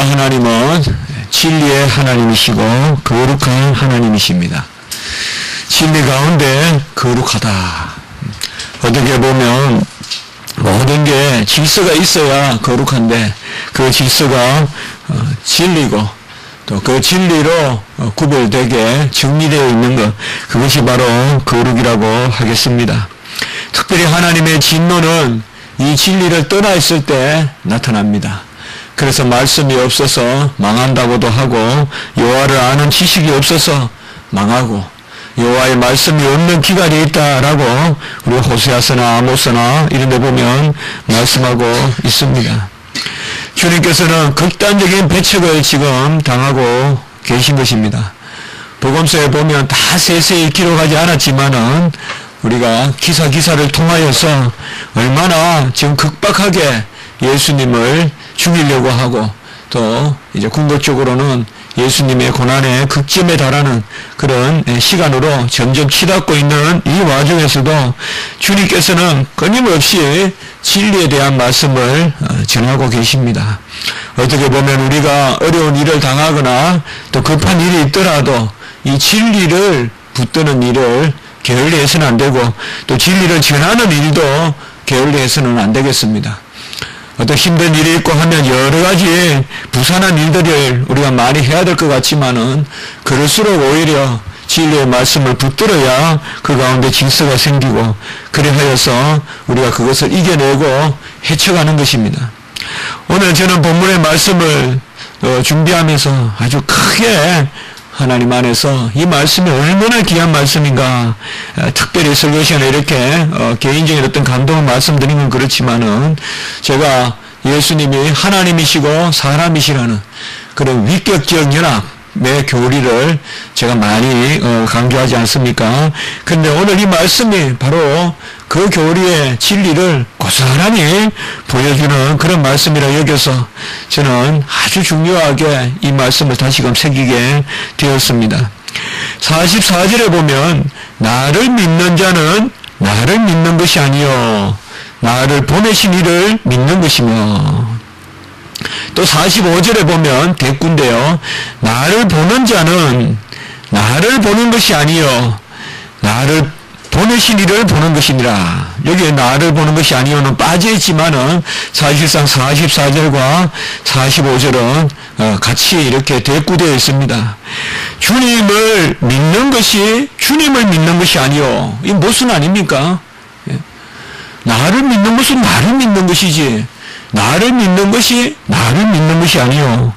하나님은 진리의 하나님이시고 거룩한 하나님이십니다. 진리 가운데 거룩하다. 어떻게 보면 모든 게 질서가 있어야 거룩한데 그 질서가 진리고 또 그 진리로 구별되게 정리되어 있는 것, 그것이 바로 거룩이라고 하겠습니다. 특별히 하나님의 진노는 이 진리를 떠나 있을 때 나타납니다. 그래서 말씀이 없어서 망한다고도 하고, 여호와를 아는 지식이 없어서 망하고, 여호와의 말씀이 없는 기간이 있다라고 우리 호세아서나 아모스나 이런 데 보면 말씀하고 있습니다. 주님께서는 극단적인 배척을 지금 당하고 계신 것입니다. 복음서에 보면 다 세세히 기록하지 않았지만은 우리가 기사를 통하여서 얼마나 지금 극박하게 예수님을 죽이려고 하고, 또 이제 궁극적으로는 예수님의 고난의 극점에 달하는 그런 시간으로 점점 치닫고 있는 이 와중에서도 주님께서는 끊임없이 진리에 대한 말씀을 전하고 계십니다. 어떻게 보면 우리가 어려운 일을 당하거나 또 급한 일이 있더라도 이 진리를 붙드는 일을 게을리해서는 안 되고, 또 진리를 전하는 일도 게을리해서는 안 되겠습니다. 어떤 힘든 일이 있고 하면 여러 가지 부산한 일들을 우리가 많이 해야 될 것 같지만은, 그럴수록 오히려 진리의 말씀을 붙들어야 그 가운데 질서가 생기고, 그래 하여서 우리가 그것을 이겨내고 헤쳐가는 것입니다. 오늘 저는 본문의 말씀을 준비하면서 아주 크게 하나님 안에서 이 말씀이 얼마나 귀한 말씀인가, 특별히 설교 시간에 이렇게 개인적인 어떤 감동을 말씀드리는 건 그렇지만은, 제가 예수님이 하나님이시고 사람이시라는 그런 위격적 연합의 교리를 제가 많이 강조하지 않습니까? 근데 오늘 이 말씀이 바로 그 교리의 진리를 고스란히 보여주는 그런 말씀이라 여겨서 저는 아주 중요하게 이 말씀을 다시금 새기게 되었습니다. 44절에 보면 나를 믿는 자는 나를 믿는 것이 아니요 나를 보내신 이를 믿는 것이며, 또 45절에 보면 대꾸인데요, 나를 보는 자는 나를 보는 것이 아니요 나를 보내신 이를 보는 것이니라. 여기에 나를 보는 것이 아니요는 빠져있지만은 사실상 44절과 45절은 같이 이렇게 대꾸되어 있습니다. 주님을 믿는 것이 주님을 믿는 것이 아니요, 이 무슨 아닙니까? 나를 믿는 것은 나를 믿는 것이지, 나를 믿는 것이 나를 믿는 것이 아니요.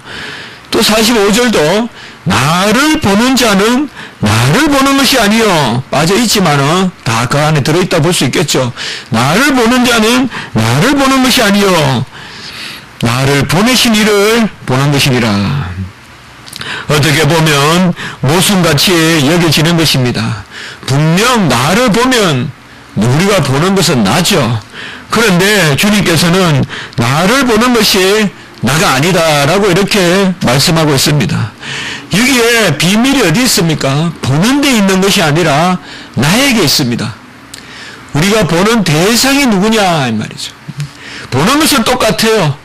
또 45절도 나를 보는 자는 나를 보는 것이 아니요, 빠져있지만은 다 그 안에 들어있다 볼 수 있겠죠. 나를 보는 자는 나를 보는 것이 아니요 나를 보내신 이를 보는 것이니라. 어떻게 보면 모순같이 여겨지는 것입니다. 분명 나를 보면 우리가 보는 것은 나죠. 그런데 주님께서는 나를 보는 것이 나가 아니다라고 이렇게 말씀하고 있습니다. 여기에 비밀이 어디 있습니까? 보는 데 있는 것이 아니라 나에게 있습니다. 우리가 보는 대상이 누구냐 이 말이죠. 보는 것은 똑같아요.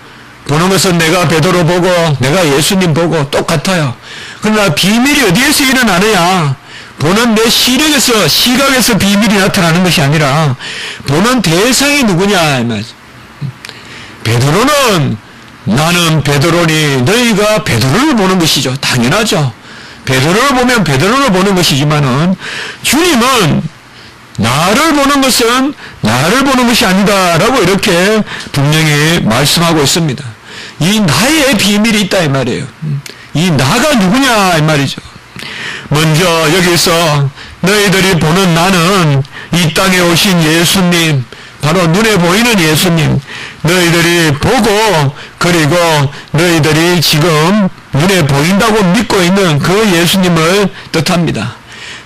보는 것은 내가 베드로 보고 내가 예수님 보고 똑같아요. 그러나 비밀이 어디에서 일어나느냐? 보는 내 시각에서 비밀이 나타나는 것이 아니라 보는 대상이 누구냐 이 말이죠. 베드로는 나는 베드로니 너희가 베드로를 보는 것이죠. 당연하죠. 베드로를 보면 베드로를 보는 것이지만은 주님은 나를 보는 것은 나를 보는 것이 아니다라고 이렇게 분명히 말씀하고 있습니다. 이 나의 비밀이 있다 이 말이에요. 이 나가 누구냐 이 말이죠. 먼저 여기서 너희들이 보는 나는 이 땅에 오신 예수님, 바로 눈에 보이는 예수님, 너희들이 보고 그리고 너희들이 지금 눈에 보인다고 믿고 있는 그 예수님을 뜻합니다.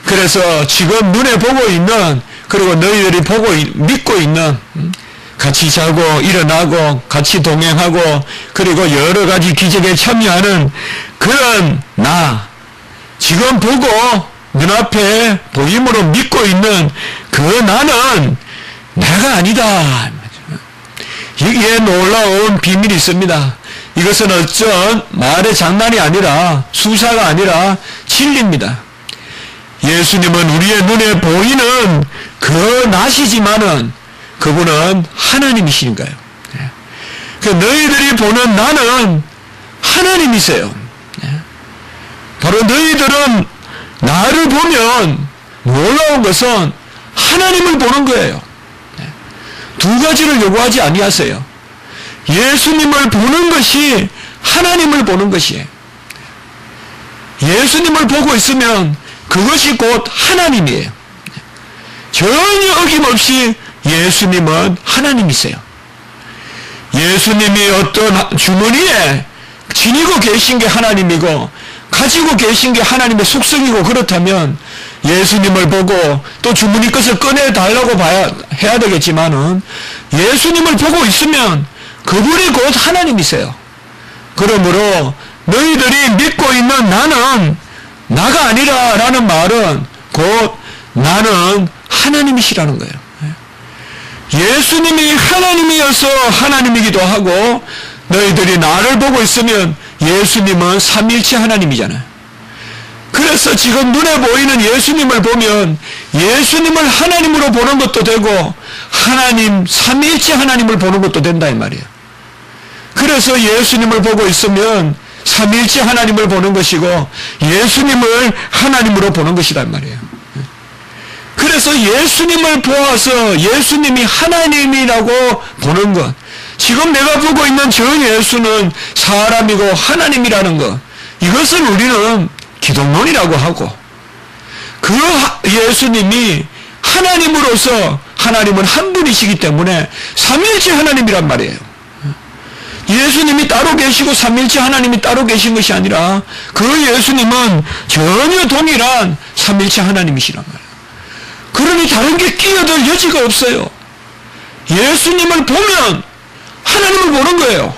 그래서 지금 눈에 보고 있는, 그리고 너희들이 보고 믿고 있는, 같이 자고 일어나고 같이 동행하고 그리고 여러 가지 기적에 참여하는 그런 나, 지금 보고 눈앞에 보임으로 믿고 있는 그 나는 내가 아니다. 여기에 놀라운 비밀이 있습니다. 이것은 어쩐 말의 장난이 아니라 수사가 아니라 진리입니다. 예수님은 우리의 눈에 보이는 그 나시지만은 그분은 하나님이시니까요. 그 너희들이 보는 나는 하나님이세요. 바로 너희들은 나를 보면 놀라운 것은 하나님을 보는 거예요. 두 가지를 요구하지 아니하세요. 예수님을 보는 것이 하나님을 보는 것이에요. 예수님을 보고 있으면 그것이 곧 하나님이에요. 전혀 어김없이 예수님은 하나님이세요. 예수님이 어떤 주머니에 지니고 계신 게 하나님이고 가지고 계신 게 하나님의 속성이고 그렇다면 예수님을 보고 또 주머니 것을 꺼내달라고 해야 되겠지만은 예수님을 보고 있으면 그분이 곧 하나님이세요. 그러므로 너희들이 믿고 있는 나는 나가 아니라 라는 말은 곧 나는 하나님이시라는 거예요. 예수님이 하나님이어서 하나님이기도 하고 너희들이 나를 보고 있으면 예수님은 삼위일체 하나님이잖아요. 그래서 지금 눈에 보이는 예수님을 보면 예수님을 하나님으로 보는 것도 되고 하나님 삼위일체 하나님을 보는 것도 된다 이 말이에요. 그래서 예수님을 보고 있으면 삼위일체 하나님을 보는 것이고 예수님을 하나님으로 보는 것이란 말이에요. 그래서 예수님을 보아서 예수님이 하나님이라고 보는 것, 지금 내가 보고 있는 저 예수는 사람이고 하나님이라는 것, 이것을 우리는 기독론이라고 하고 그 예수님이 하나님으로서 하나님은 한 분이시기 때문에 삼위일체 하나님이란 말이에요. 예수님이 따로 계시고 삼위일체 하나님이 따로 계신 것이 아니라 그 예수님은 전혀 동일한 삼위일체 하나님이시란 말이에요. 그러니 다른 게 끼어들 여지가 없어요. 예수님을 보면 하나님을 보는 거예요.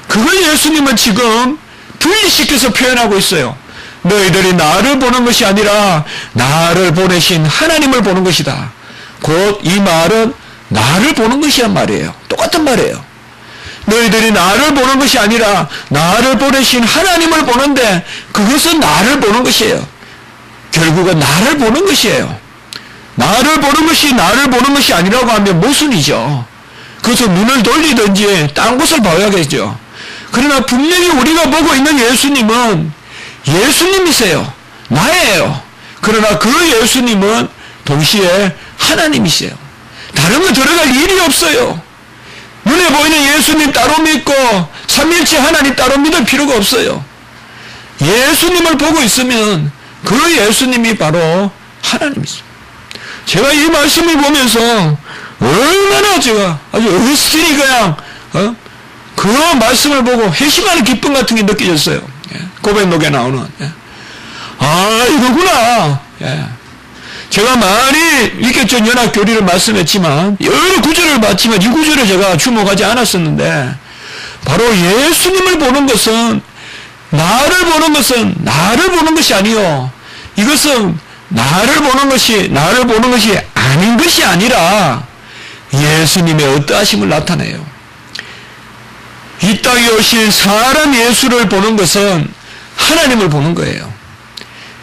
그걸 예수님은 지금 분리시켜서 표현하고 있어요. 너희들이 나를 보는 것이 아니라 나를 보내신 하나님을 보는 것이다. 곧 이 말은 나를 보는 것이란 말이에요. 똑같은 말이에요. 너희들이 나를 보는 것이 아니라 나를 보내신 하나님을 보는데 그것은 나를 보는 것이에요. 결국은 나를 보는 것이에요. 나를 보는 것이 나를 보는 것이 아니라고 하면 모순이죠. 그래서 눈을 돌리든지 딴 곳을 봐야겠죠. 그러나 분명히 우리가 보고 있는 예수님은 예수님이세요. 나예요. 그러나 그 예수님은 동시에 하나님이세요. 다른 거 들어갈 일이 없어요. 눈에 보이는 예수님 따로 믿고 삼위일체 하나님 따로 믿을 필요가 없어요. 예수님을 보고 있으면 그 예수님이 바로 하나님이세요. 제가 이 말씀을 보면서 얼마나 제가 아주 어스틴히 그냥 그 말씀을 보고 회심하는 기쁨 같은 게 느껴졌어요. 고백록에 나오는. 아, 이거구나. 제가 많이 위격전 연합교리를 말씀했지만 여러 구절을 봤지만 이 구절에 제가 주목하지 않았었는데 바로 예수님을 보는 것은 나를 보는 것이 아니요. 이것은 나를 보는 것이 아닌 것이 아니라 예수님의 어떠하심을 나타내요. 이 땅에 오신 사람 예수를 보는 것은 하나님을 보는 거예요.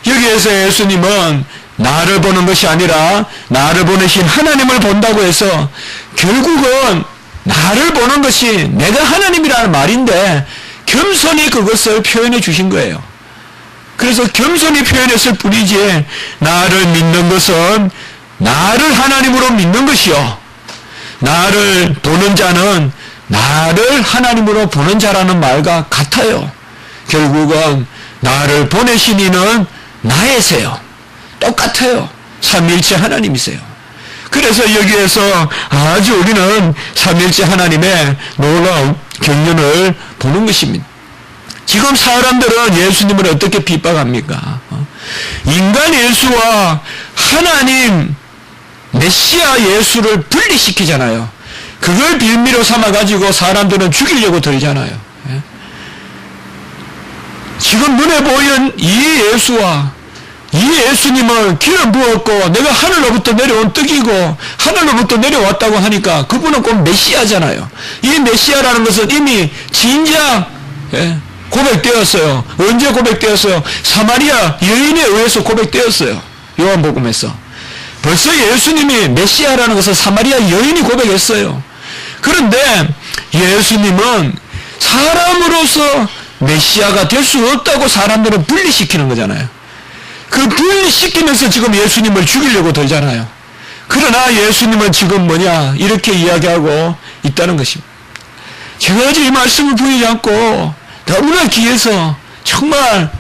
여기에서 예수님은 나를 보는 것이 아니라 나를 보내신 하나님을 본다고 해서 결국은 나를 보는 것이 내가 하나님이라는 말인데 겸손히 그것을 표현해 주신 거예요. 그래서 겸손히 표현했을 뿐이지 나를 믿는 것은 나를 하나님으로 믿는 것이요. 나를 보는 자는 나를 하나님으로 보는 자라는 말과 같아요. 결국은 나를 보내신 이는 나이세요. 똑같아요. 삼위일체 하나님이세요. 그래서 여기에서 아주 우리는 삼위일체 하나님의 놀라운 경륜을 보는 것입니다. 지금 사람들은 예수님을 어떻게 핍박합니까? 인간 예수와 하나님 메시아 예수를 분리시키잖아요. 그걸 빌미로 삼아가지고 사람들은 죽이려고 들잖아요. 지금 눈에 보이는 이 예수와 이 예수님을 기름 부었고 내가 하늘로부터 내려온 떡이고 하늘로부터 내려왔다고 하니까 그분은 꼭 메시아잖아요. 이 메시아라는 것은 이미 진작 고백되었어요. 언제 고백되었어요? 사마리아 여인에 의해서 고백되었어요. 요한복음에서. 벌써 예수님이 메시아라는 것을 사마리아 여인이 고백했어요. 그런데 예수님은 사람으로서 메시아가 될 수 없다고 사람들은 분리시키는 거잖아요. 그 분리시키면서 지금 예수님을 죽이려고 들잖아요. 그러나 예수님은 지금 뭐냐 이렇게 이야기하고 있다는 것입니다. 제가 어제 이 말씀을 보이지 않고 너무나 귀해서 정말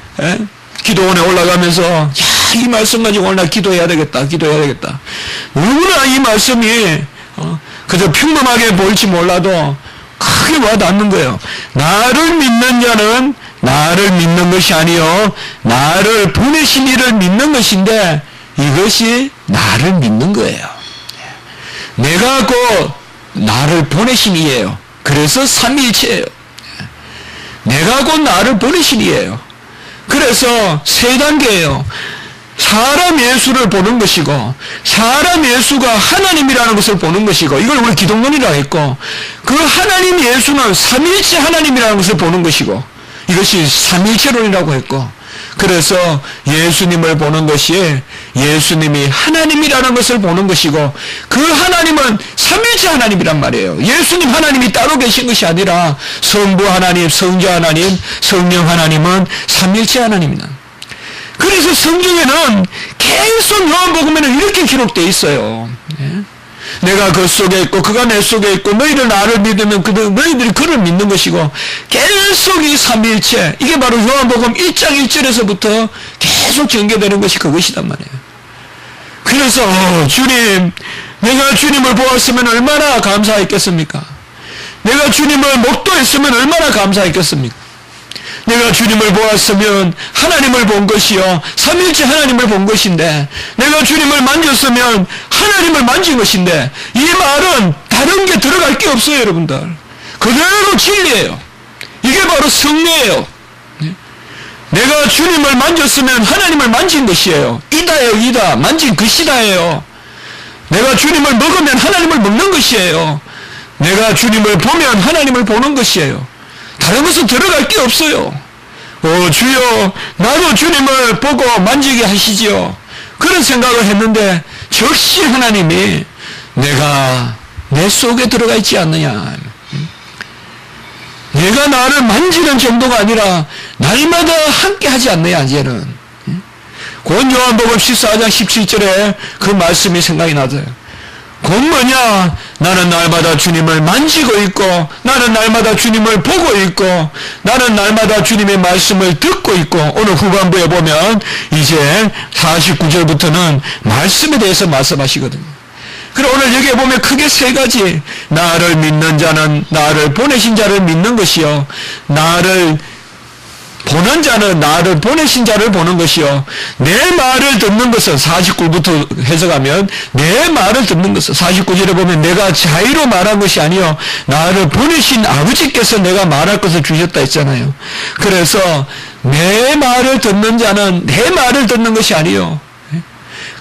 기도원에 올라가면서 이 말씀 가지고 오늘 나 기도해야 되겠다. 너무나 이 말씀이 그저 평범하게 보일지 몰라도 크게 와닿는 거예요. 나를 믿는 자는 나를 믿는 것이 아니요 나를 보내신 이를 믿는 것인데 이것이 나를 믿는 거예요. 내가 곧 나를 보내신 이예요. 그래서 삼위일체예요. 내가 곧 나를 보내신 이예요. 그래서 세 단계예요. 사람 예수를 보는 것이고 사람 예수가 하나님이라는 것을 보는 것이고 이걸 우리 기독론이라고 했고 그 하나님 예수는 삼위일체 하나님이라는 것을 보는 것이고 이것이 삼위일체론이라고 했고 그래서 예수님을 보는 것이 예수님이 하나님이라는 것을 보는 것이고 그 하나님은 삼위일체 하나님이란 말이에요. 예수님 하나님이 따로 계신 것이 아니라 성부 하나님, 성자 하나님, 성령 하나님은 삼위일체 하나님이다. 그래서 성경에는 계속 요한복음에는 이렇게 기록되어 있어요. 내가 그 속에 있고 그가 내 속에 있고 너희를 나를 믿으면 너희들이 그를 믿는 것이고 계속 이 삼위일체 이게 바로 요한복음 1장 1절에서부터 계속 전개되는 것이 그것이단 말이에요. 그래서 주님 내가 주님을 보았으면 얼마나 감사했겠습니까? 내가 주님을 목도했으면 얼마나 감사했겠습니까? 내가 주님을 보았으면 하나님을 본 것이요 삼위일체 하나님을 본 것인데 내가 주님을 만졌으면 하나님을 만진 것인데 이 말은 다른 게 들어갈 게 없어요. 여러분들 그대로 진리예요. 이게 바로 성례예요. 내가 주님을 만졌으면 하나님을 만진 것이에요. 이다예요. 이다 만진 것이다예요. 내가 주님을 먹으면 하나님을 먹는 것이에요. 내가 주님을 보면 하나님을 보는 것이에요. 다른 것은 들어갈 게 없어요. 주여 나도 주님을 보고 만지게 하시지요. 그런 생각을 했는데 역시 하나님이 내가 내 속에 들어가 있지 않느냐. 내가 나를 만지는 정도가 아니라 날마다 함께 하지 않느냐 이제는. 곧 요한복음 14장 17절에 그 말씀이 생각이 나서요. 곧 뭐냐? 나는 날마다 주님을 만지고 있고 나는 날마다 주님을 보고 있고 나는 날마다 주님의 말씀을 듣고 있고 오늘 후반부에 보면 이제 49절부터는 말씀에 대해서 말씀하시거든요. 그리고 오늘 여기에 보면 크게 세 가지 나를 믿는 자는 나를 보내신 자를 믿는 것이요 나를 보는 자는 나를 보내신 자를 보는 것이요 내 말을 듣는 것은 49부터 해석하면 내 말을 듣는 것은 49절에 보면 내가 자의로 말한 것이 아니요 나를 보내신 아버지께서 내가 말할 것을 주셨다 했잖아요. 그래서 내 말을 듣는 자는 내 말을 듣는 것이 아니요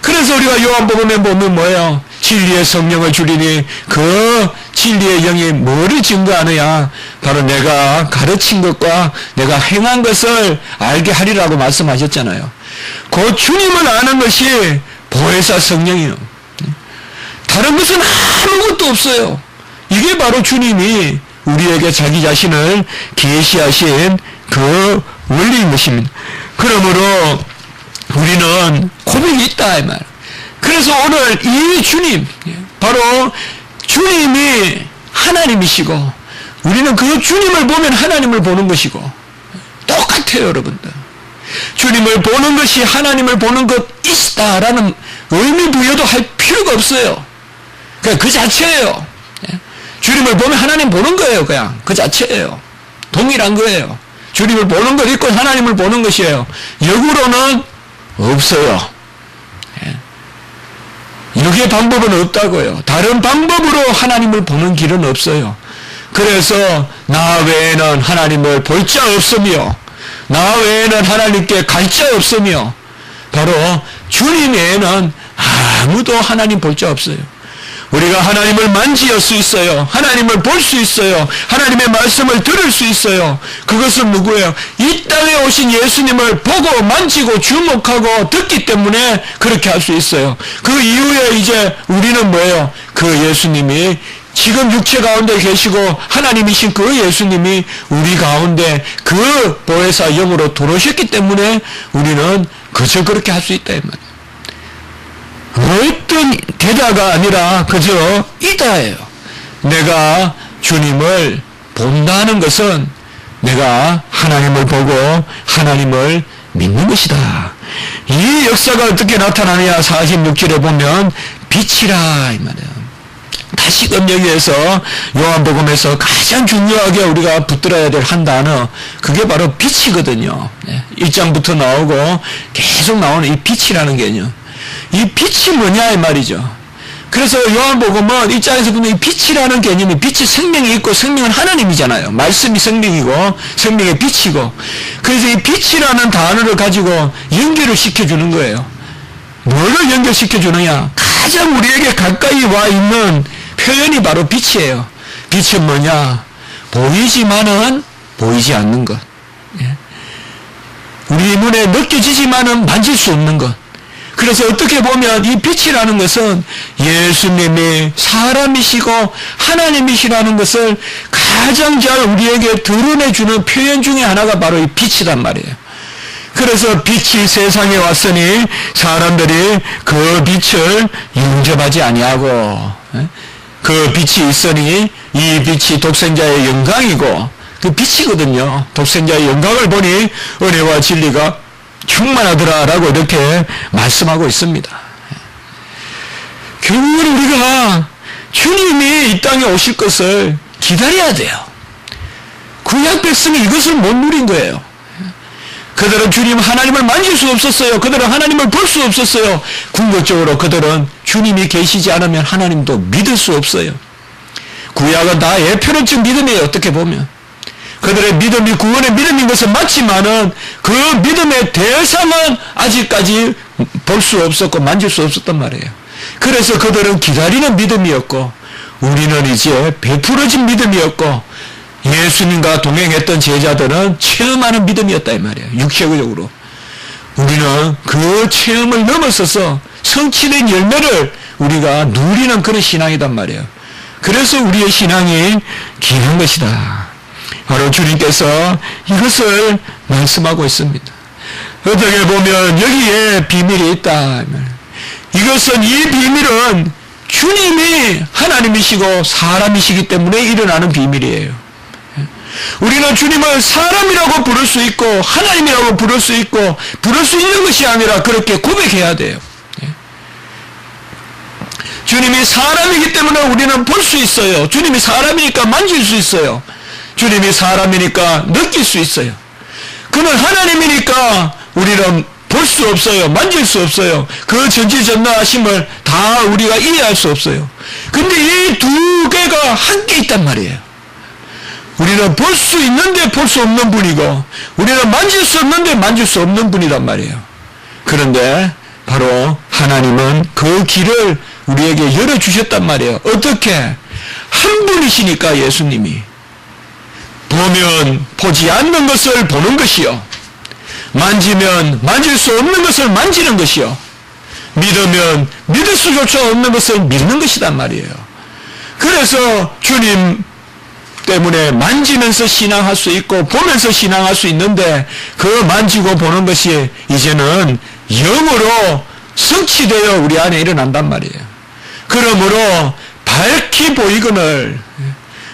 그래서 우리가 요한복음에 보면 뭐예요? 진리의 성령을 주리니 그 진리의 영이 뭐를 증거하느냐? 바로 내가 가르친 것과 내가 행한 것을 알게 하리라고 말씀하셨잖아요. 그 주님을 아는 것이 보혜사 성령이에요. 다른 것은 아무것도 없어요. 이게 바로 주님이 우리에게 자기 자신을 계시하신 그 원리인 것입니다. 그러므로 우리는 고백이 있다 이 말. 그래서 오늘 이 주님 바로 주님이 하나님이시고 우리는 그 주님을 보면 하나님을 보는 것이고 똑같아요. 여러분들 주님을 보는 것이 하나님을 보는 것이다라는 의미 부여도 할 필요가 없어요. 그냥 그 자체예요. 주님을 보면 하나님 보는 거예요. 그냥 그 자체예요. 동일한 거예요. 주님을 보는 것 있고 하나님을 보는 것이에요. 역으로는 없어요. 이렇게 방법은 없다고요. 다른 방법으로 하나님을 보는 길은 없어요. 그래서 나 외에는 하나님을 볼 자 없으며 나 외에는 하나님께 갈 자 없으며 바로 주님 외에는 아무도 하나님 볼 자 없어요. 우리가 하나님을 만지할 수 있어요. 하나님을 볼 수 있어요. 하나님의 말씀을 들을 수 있어요. 그것은 누구예요? 이 땅에 오신 예수님을 보고 만지고 주목하고 듣기 때문에 그렇게 할 수 있어요. 그 이후에 이제 우리는 뭐예요? 그 예수님이 지금 육체 가운데 계시고 하나님이신 그 예수님이 우리 가운데 그 보혜사 영으로 들어오셨기 때문에 우리는 그저 그렇게 할 수 있다 이 말이에요. 어떤 되다가 아니라 그저 이다예요. 내가 주님을 본다는 것은 내가 하나님을 보고 하나님을 믿는 것이다. 이 역사가 어떻게 나타나느냐 46절에 보면 빛이라 이 말이에요. 다시금 여기에서 요한복음에서 가장 중요하게 우리가 붙들어야 될 한 단어 그게 바로 빛이거든요. 1장부터 나오고 계속 나오는 이 빛이라는 개념. 이 빛이 뭐냐 이 말이죠. 그래서 요한복음은 1장에서 보면 이 빛이라는 개념이 빛이 생명이 있고 생명은 하나님이잖아요. 말씀이 생명이고 생명의 빛이고 그래서 이 빛이라는 단어를 가지고 연결을 시켜주는 거예요. 뭐를 연결시켜주느냐? 가장 우리에게 가까이 와 있는 표현이 바로 빛이에요. 빛은 뭐냐? 보이지만은 보이지 않는 것. 우리 눈에 느껴지지만은 만질 수 없는 것. 그래서 어떻게 보면 이 빛이라는 것은 예수님이 사람이시고 하나님이시라는 것을 가장 잘 우리에게 드러내주는 표현 중에 하나가 바로 이 빛이란 말이에요. 그래서 빛이 세상에 왔으니 사람들이 그 빛을 영접하지 아니하고 그 빛이 있으니 이 빛이 독생자의 영광이고 그 빛이거든요. 독생자의 영광을 보니 은혜와 진리가 충만하더라라고 이렇게 말씀하고 있습니다. 결국은 우리가 주님이 이 땅에 오실 것을 기다려야 돼요. 구약 백성이 이것을 못 누린 거예요. 그들은 주님 하나님을 만질 수 없었어요. 그들은 하나님을 볼 수 없었어요. 궁극적으로 그들은 주님이 계시지 않으면 하나님도 믿을 수 없어요. 구약은 다 예표론적 믿음이에요. 어떻게 보면 그들의 믿음이 구원의 믿음인 것은 맞지만은 그 믿음의 대상은 아직까지 볼 수 없었고 만질 수 없었단 말이에요. 그래서 그들은 기다리는 믿음이었고 우리는 이제 베풀어진 믿음이었고 예수님과 동행했던 제자들은 체험하는 믿음이었다 이 말이에요. 육체적으로. 우리는 그 체험을 넘어서서 성취된 열매를 우리가 누리는 그런 신앙이단 말이에요. 그래서 우리의 신앙이 귀한 것이다. 바로 주님께서 이것을 말씀하고 있습니다. 어떻게 보면 여기에 비밀이 있다. 이것은 이 비밀은 주님이 하나님이시고 사람이시기 때문에 일어나는 비밀이에요. 우리는 주님을 사람이라고 부를 수 있고 하나님이라고 부를 수 있고 부를 수 있는 것이 아니라 그렇게 고백해야 돼요. 주님이 사람이기 때문에 우리는 볼 수 있어요. 주님이 사람이니까 만질 수 있어요. 주님이 사람이니까 느낄 수 있어요. 그는 하나님이니까 우리는 볼 수 없어요. 만질 수 없어요. 그 전지전능하심을 다 우리가 이해할 수 없어요. 근데 이 두 개가 함께 있단 말이에요. 우리는 볼 수 있는데 볼 수 없는 분이고 우리는 만질 수 없는데 만질 수 없는 분이란 말이에요. 그런데 바로 하나님은 그 길을 우리에게 열어주셨단 말이에요. 어떻게? 한 분이시니까 예수님이 보면 보지 않는 것을 보는 것이요 만지면 만질 수 없는 것을 만지는 것이요 믿으면 믿을 수조차 없는 것을 믿는 것이란 말이에요. 그래서 주님 때문에 만지면서 신앙할 수 있고 보면서 신앙할 수 있는데 그 만지고 보는 것이 이제는 영으로 성취되어 우리 안에 일어난단 말이에요. 그러므로 밝히 보이거늘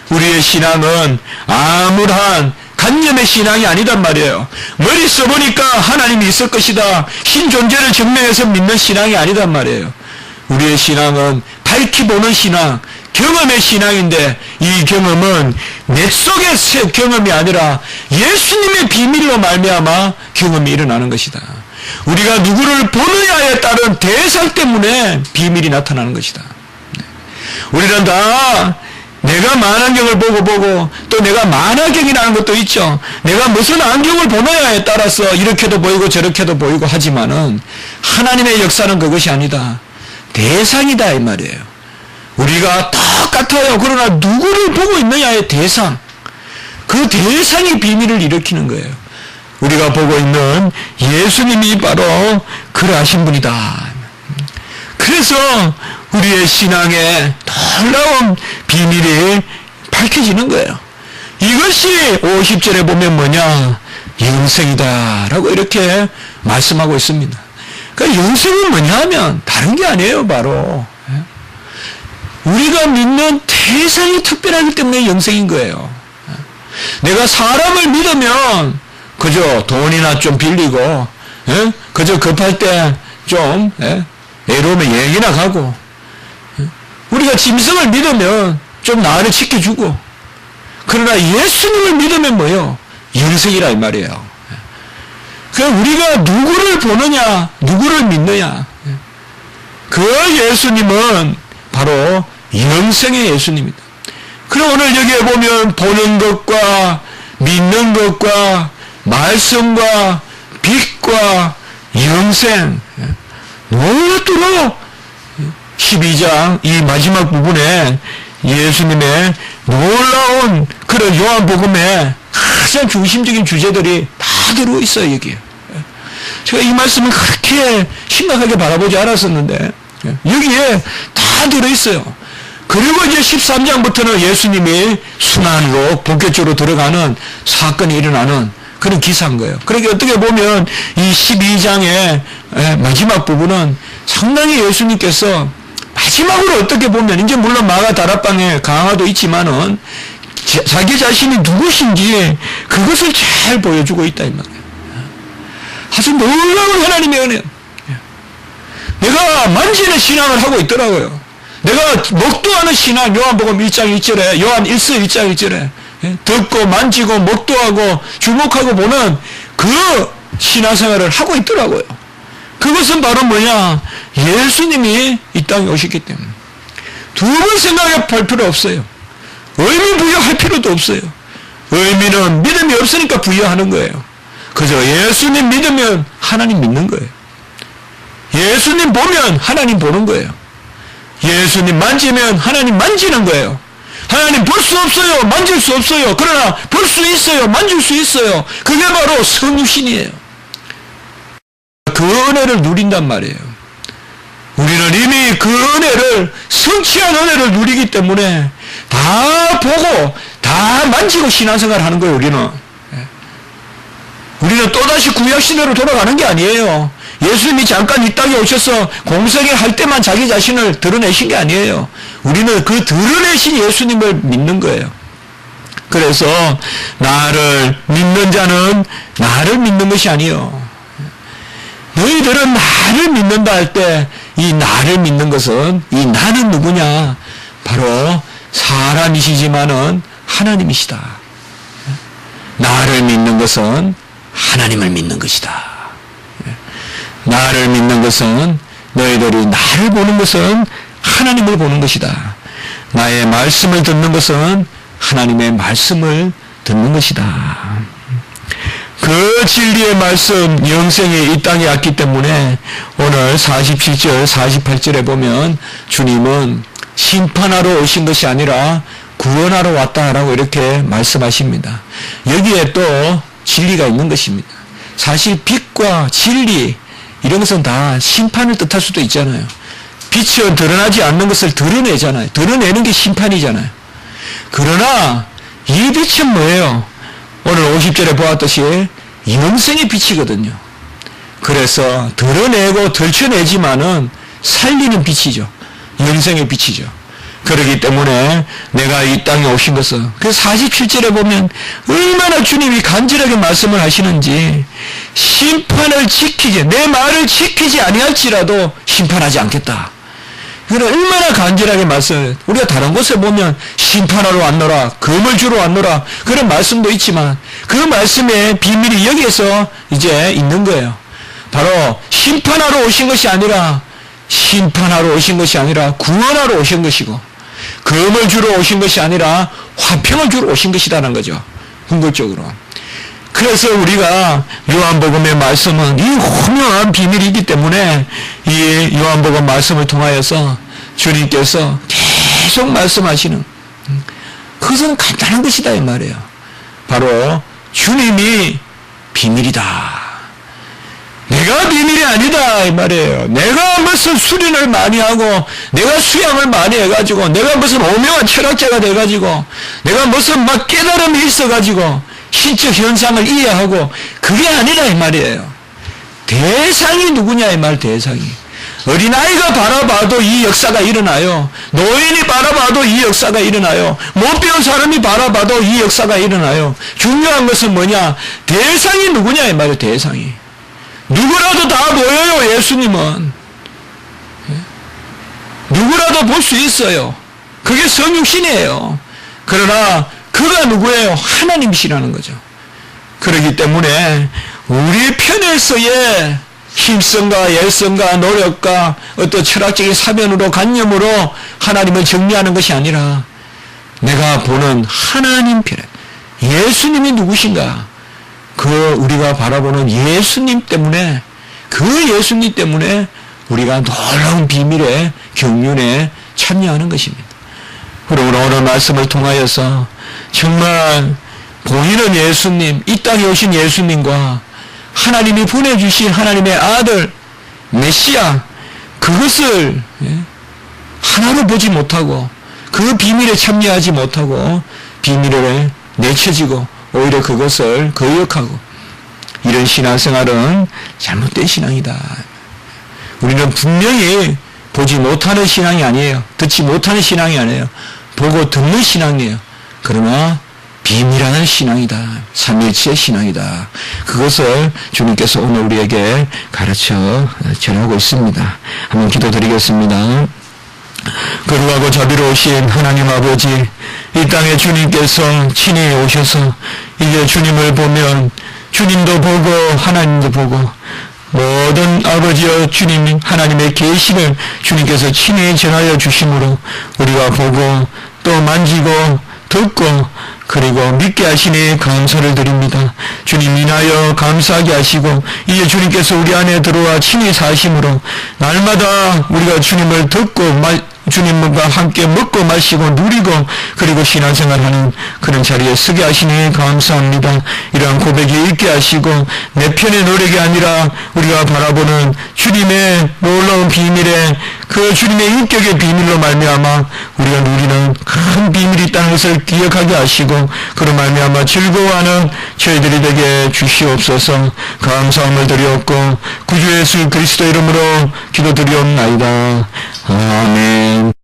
우리의 신앙은 아무런 간념의 신앙이 아니단 말이에요. 머리 써보니까 하나님이 있을 것이다. 신 존재를 증명해서 믿는 신앙이 아니단 말이에요. 우리의 신앙은 밝히 보는 신앙, 경험의 신앙인데 이 경험은 내 속의 경험이 아니라 예수님의 비밀로 말미암아 경험이 일어나는 것이다. 우리가 누구를 보느냐에 따른 대상 때문에 비밀이 나타나는 것이다. 우리는 다 내가 만안경을 보고 또 내가 만화경이라는 것도 있죠. 내가 무슨 안경을 보느냐에 따라서 이렇게도 보이고 저렇게도 보이고 하지만은 하나님의 역사는 그것이 아니다. 대상이다 이 말이에요. 우리가 똑같아요. 그러나 누구를 보고 있느냐의 대상. 그 대상이 비밀을 일으키는 거예요. 우리가 보고 있는 예수님이 바로 그러하신 분이다. 그래서 우리의 신앙에 놀라운 비밀이 밝혀지는 거예요. 이것이 50절에 보면 뭐냐? 영생이다 라고 이렇게 말씀하고 있습니다. 그러니까 영생은 뭐냐 하면 다른 게 아니에요. 바로 우리가 믿는 대상이 특별하기 때문에 영생인 거예요. 내가 사람을 믿으면 그저 돈이나 좀 빌리고 그저 급할 때 좀 애로우면 여행이나 가고, 우리가 짐승을 믿으면 좀 나를 지켜주고, 그러나 예수님을 믿으면 뭐요? 영생이라 이 말이에요. 그러니까 우리가 누구를 보느냐, 누구를 믿느냐, 그 예수님은 바로 영생의 예수님입니다. 그럼 오늘 여기에 보면 보는 것과 믿는 것과 말씀과 빛과 영생, 놀랍도록 12장 이 마지막 부분에 예수님의 놀라운 그런 요한복음의 가장 중심적인 주제들이 다 들어있어요. 여기에. 제가 이 말씀을 그렇게 심각하게 바라보지 않았었는데 여기에 다 들어있어요. 그리고 이제 13장부터는 예수님이 순환으로 본격적으로 들어가는 사건이 일어나는 그런 기사인 거예요. 그러니까 어떻게 보면 이 12장의 마지막 부분은 상당히 예수님께서 마지막으로 어떻게 보면 이제 물론 마가 다락방에 강화도 있지만은 자기 자신이 누구신지 그것을 잘 보여주고 있다 이 말이에요. 아주 놀라운 하나님의 은혜. 내가 만지는 신앙을 하고 있더라고요. 내가 목도하는 신앙, 요한복음 1장 1절에, 요한 1서 1장 1절에 듣고 만지고 목도하고 주목하고 보는 그 신앙생활을 하고 있더라고요. 그것은 바로 뭐냐? 예수님이 이 땅에 오셨기 때문에. 두 번 생각할 필요 없어요. 의미 부여할 필요도 없어요. 의미는 믿음이 없으니까 부여하는 거예요. 그저 예수님 믿으면 하나님 믿는 거예요. 예수님 보면 하나님 보는 거예요. 예수님 만지면 하나님 만지는 거예요. 하나님 볼 수 없어요. 만질 수 없어요. 그러나 볼 수 있어요. 만질 수 있어요. 그게 바로 성육신이에요. 그 은혜를 누린단 말이에요. 우리는 이미 그 은혜를, 성취한 은혜를 누리기 때문에 다 보고 다 만지고 신앙생활 하는 거예요. 우리는 또다시 구약시대로 돌아가는 게 아니에요. 예수님이 잠깐 이 땅에 오셔서 공생애 할 때만 자기 자신을 드러내신 게 아니에요. 우리는 그 드러내신 예수님을 믿는 거예요. 그래서 나를 믿는 자는 나를 믿는 것이 아니요. 너희들은 나를 믿는다 할 때 이 나를 믿는 것은 이 나는 누구냐? 바로 사람이시지만은 하나님이시다. 나를 믿는 것은 하나님을 믿는 것이다. 나를 믿는 것은 너희들이 나를 보는 것은 하나님을 보는 것이다. 나의 말씀을 듣는 것은 하나님의 말씀을 듣는 것이다. 그 진리의 말씀, 영생이 이 땅에 왔기 때문에 오늘 47절, 48절에 보면 주님은 심판하러 오신 것이 아니라 구원하러 왔다라고 이렇게 말씀하십니다. 여기에 또 진리가 있는 것입니다. 사실 빛과 진리 이런 것은 다 심판을 뜻할 수도 있잖아요. 빛은 드러나지 않는 것을 드러내잖아요. 드러내는 게 심판이잖아요. 그러나 이 빛은 뭐예요? 오늘 50절에 보았듯이 영생의 빛이거든요. 그래서 드러내고 덜쳐내지만은 살리는 빛이죠. 영생의 빛이죠. 그렇기 때문에 내가 이 땅에 오신 것은, 그 47절에 보면 얼마나 주님이 간절하게 말씀을 하시는지, 심판을 지키지, 내 말을 지키지 아니할지라도 심판하지 않겠다. 그는 얼마나 간절하게 말씀을, 우리가 다른 곳에 보면 심판하러 왔노라, 금을 주러 왔노라, 그런 말씀도 있지만 그 말씀의 비밀이 여기에서 이제 있는 거예요. 바로 심판하러 오신 것이 아니라 구원하러 오신 것이고, 검을 주러 오신 것이 아니라 화평을 주러 오신 것이라는 거죠. 궁극적으로. 그래서 우리가 요한복음의 말씀은 이 호명한 비밀이기 때문에 이 요한복음 말씀을 통하여서 주님께서 계속 말씀하시는 그것은 간단한 것이다 이 말이에요. 바로 주님이 비밀이다. 내가 비밀이 아니다 이 말이에요. 내가 무슨 수련을 많이 하고 내가 수양을 많이 해가지고 내가 무슨 오명한 철학자가 돼가지고 내가 무슨 막 깨달음이 있어가지고 신적 현상을 이해하고 그게 아니라 이 말이에요. 대상이 누구냐 이 말. 대상이 어린아이가 바라봐도 이 역사가 일어나요. 노인이 바라봐도 이 역사가 일어나요. 못 배운 사람이 바라봐도 이 역사가 일어나요. 중요한 것은 뭐냐, 대상이 누구냐 이 말이에요. 대상이 누구라도 다 보여요. 예수님은 누구라도 볼 수 있어요. 그게 성육신이에요. 그러나 그가 누구예요? 하나님이시라는 거죠. 그렇기 때문에 우리 편에서의 힘성과 열성과 노력과 어떤 철학적인 사변으로 관념으로 하나님을 정리하는 것이 아니라 내가 보는 하나님 편에 예수님이 누구신가, 그 우리가 바라보는 예수님 때문에, 그 예수님 때문에 우리가 놀라운 비밀의 경륜에 참여하는 것입니다. 그러므로 오늘 말씀을 통하여서 정말 보이는 예수님, 이 땅에 오신 예수님과 하나님이 보내주신 하나님의 아들 메시아, 그것을 하나로 보지 못하고 그 비밀에 참여하지 못하고 비밀에 내쳐지고 오히려 그것을 거역하고, 이런 신앙생활은 잘못된 신앙이다. 우리는 분명히 보지 못하는 신앙이 아니에요. 듣지 못하는 신앙이 아니에요. 보고 듣는 신앙이에요. 그러나 비밀하는 신앙이다. 삼위일체의 신앙이다. 그것을 주님께서 오늘 우리에게 가르쳐 전하고 있습니다. 한번 기도드리겠습니다. 거룩하고 자비로우신 하나님 아버지, 이 땅에 주님께서 친히 오셔서 이제 주님을 보면 주님도 보고 하나님도 보고 모든 아버지여 주님 하나님의 계시를 주님께서 친히 전하여 주심으로 우리가 보고 또 만지고 듣고 그리고 믿게 하시니 감사를 드립니다. 주님 인하여 감사하게 하시고 이제 주님께서 우리 안에 들어와 친히 사심으로 날마다 우리가 주님을 듣고 주님과 함께 먹고 마시고 누리고 그리고 신앙생활하는 그런 자리에 서게 하시니 감사합니다. 이러한 고백이 있게 하시고 내 편의 노력이 아니라 우리가 바라보는 주님의 놀라운 비밀에 그 주님의 인격의 비밀로 말미암아 우리가 누리는 큰 비밀이 있다는 것을 기억하게 하시고 그로 말미암아 즐거워하는 저희들이 되게 주시옵소서. 감사함을 드리옵고 구주 예수 그리스도 이름으로 기도드리옵나이다. 아멘.